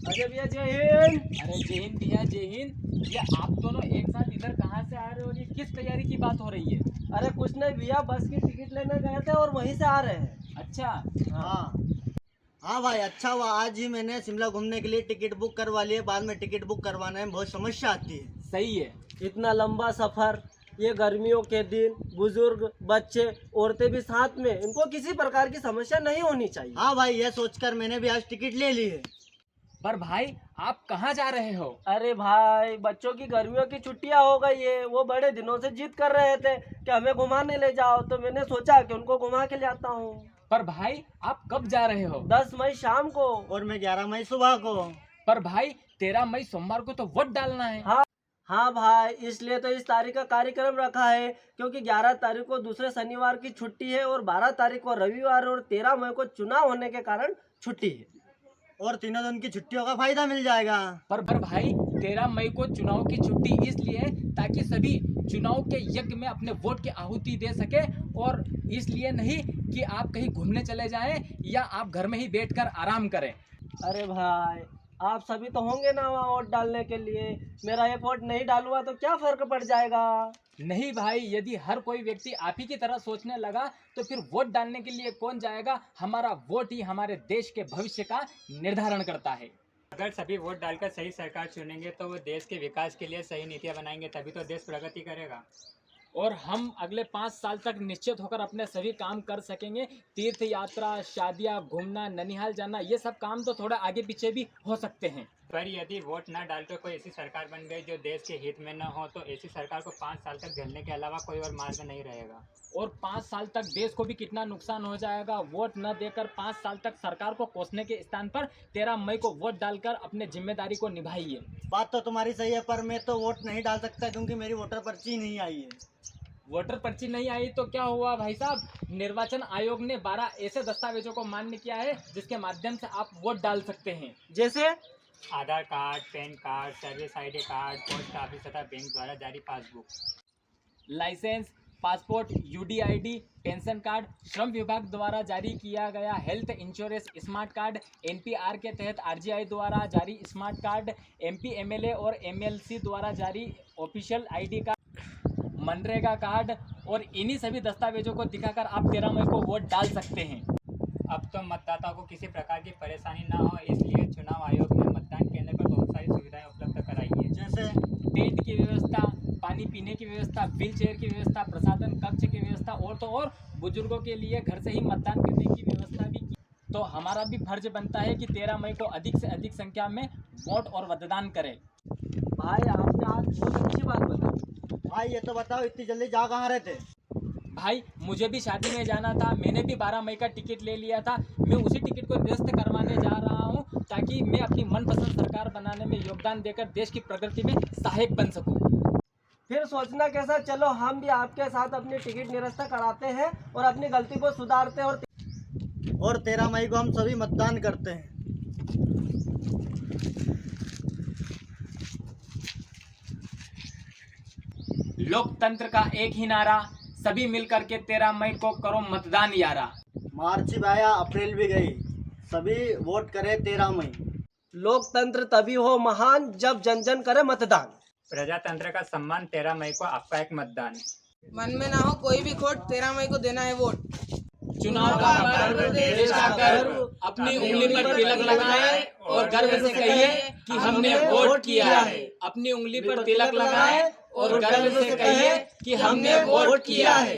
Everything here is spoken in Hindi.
अरे भैया जय हिंद। अरे जय हिंद भैया जय हिंद। ये आप दोनों एक साथ इधर कहाँ से आ रहे हो और ये किस तैयारी की बात हो रही है? अरे कुछ नहीं भैया, बस की टिकट लेने गए थे और वहीं से आ रहे हैं। अच्छा। हाँ हाँ भाई, अच्छा हुआ आज ही मैंने शिमला घूमने के लिए टिकट बुक करवा ली है। बाद में टिकट बुक करवाने में बहुत समस्या आती है। सही है। इतना लंबा सफर, ये गर्मियों के दिन, बुजुर्ग, बच्चे, औरतें भी साथ में, इनको किसी प्रकार की समस्या नहीं होनी चाहिए। हाँ भाई, यह सोचकर मैंने भी आज टिकट ले ली है। पर भाई आप कहाँ जा रहे हो? अरे भाई, बच्चों की गर्मियों की छुट्टियां हो गई है। वो बड़े दिनों से जिद कर रहे थे कि हमें घुमाने ले जाओ, तो मैंने सोचा कि उनको घुमा के ले आता हूँ। पर भाई आप कब जा रहे हो? 10 मई शाम को। और मैं 11 मई सुबह को। पर भाई 13 मई सोमवार को तो वोट डालना है। हाँ भाई, इसलिए तो इस तारीख का कार्यक्रम रखा है, क्योंकि 11 तारीख को दूसरे शनिवार की छुट्टी है और 12 तारीख को रविवार और 13 मई को चुनाव होने के कारण छुट्टी है। और तीनों दिन की छुट्टियों का फायदा मिल जाएगा। पर भाई 13 मई को चुनाव की छुट्टी इसलिए है ताकि सभी चुनाव के यज्ञ में अपने वोट की आहुति दे सके, और इसलिए नहीं कि आप कहीं घूमने चले जाएं या आप घर में ही बैठकर आराम करें। अरे भाई, आप सभी तो होंगे ना वहाँ वोट डालने के लिए। मेरा एक वोट नहीं डालूंगा तो क्या फर्क पड़ जाएगा? नहीं भाई, यदि हर कोई व्यक्ति आप ही की तरह सोचने लगा तो फिर वोट डालने के लिए कौन जाएगा? हमारा वोट ही हमारे देश के भविष्य का निर्धारण करता है। अगर सभी वोट डालकर सही सरकार चुनेंगे तो वो देश के विकास के लिए सही नीतियां बनाएंगे, तभी तो देश प्रगति करेगा। और हम अगले 5 साल तक निश्चित होकर अपने सभी काम कर सकेंगे। तीर्थ यात्रा, शादियाँ, घूमना, ननिहाल जाना, ये सब काम तो थोड़ा आगे पीछे भी हो सकते हैं। पर यदि वोट न डालकर कोई ऐसी सरकार बन गई जो देश के हित में न हो, तो ऐसी सरकार को 5 साल तक झेलने के अलावा कोई और मार्ग नहीं रहेगा। और 5 साल तक देश को भी कितना नुकसान हो जाएगा। वोट न देकर 5 साल तक सरकार को कोसने के स्थान पर 13 मई को वोट डालकर अपने जिम्मेदारी को निभाइए। बात तो तुम्हारी सही है, पर मैं तो वोट नहीं डाल सकता क्योंकि मेरी वोटर पर्ची नहीं आई है। वोटर पर्ची नहीं आई तो क्या हुआ भाई साहब? निर्वाचन आयोग ने 12 ऐसे दस्तावेजों को मान्य किया है जिसके माध्यम से आप वोट डाल सकते हैं। जैसे Aadhaar card, PAN card, service ID card, post office तथा बैंक द्वारा जारी passbook, license, passport, UDID, pension card, श्रम विभाग द्वारा जारी किया गया health insurance smart card, NPR के तहत RGI द्वारा जारी स्मार्ट कार्ड, MP MLA और MLC द्वारा जारी official ID card, MNREGA card, और इन्हीं सभी दस्तावेजों को दिखाकर आप 13 मई को वोट डाल सकते हैं। अब तो मतदाताओं को किसी प्रकार की परेशानी न हो, इसलिए चुनाव आयोग ने मतदान केंद्र पर बहुत सारी सुविधाएं उपलब्ध कराई है। जैसे टेंट की व्यवस्था, पानी पीने की व्यवस्था, व्हील चेयर की व्यवस्था, प्रसाधन कक्ष की व्यवस्था, और तो और बुजुर्गों के लिए घर से ही मतदान करने की व्यवस्था भी की। तो हमारा भी फर्ज बनता है कि 13 मई को अधिक से अधिक संख्या में वोट और मतदान करें। भाई, आपने आज बहुत अच्छी बात बताई। भाई ये तो बताओ, इतनी जल्दी जा कहाँ रहे थे? भाई मुझे भी शादी में जाना था, मैंने भी 12 मई का टिकट ले लिया था। मैं उसी टिकट को निरस्त करवाने जा रहा हूँ ताकि मैं अपनी मनपसंद सरकार बनाने में योगदान देकर देश की प्रगति में सहायक बन सकूँ। फिर सोचना कैसा, चलो हम भी आपके साथ अपनी टिकट निरस्त कराते हैं और अपनी गलती को सुधारते हैं। और 13 मई को हम सभी मतदान करते हैं। लोकतंत्र का एक ही नारा, सभी मिलकर के 13 मई को करो मतदान यारा। मार्च भी आया, अप्रैल भी गई, सभी वोट करें 13 मई। लोकतंत्र तभी हो महान जब जन जन करे मतदान। प्रजातंत्र का सम्मान 13 मई को आपका एक मतदान। मन में ना हो कोई भी खोट, 13 मई को देना है वोट। चुनाव का पर्व, देश का गर्व, अपनी उंगली पर तिलक लगाएं और गर्व से कहिए कि हमने वोट किया है। अपनी उंगली पर तिलक लगाएं और गर्व से कहिए कि हमने वोट किया है।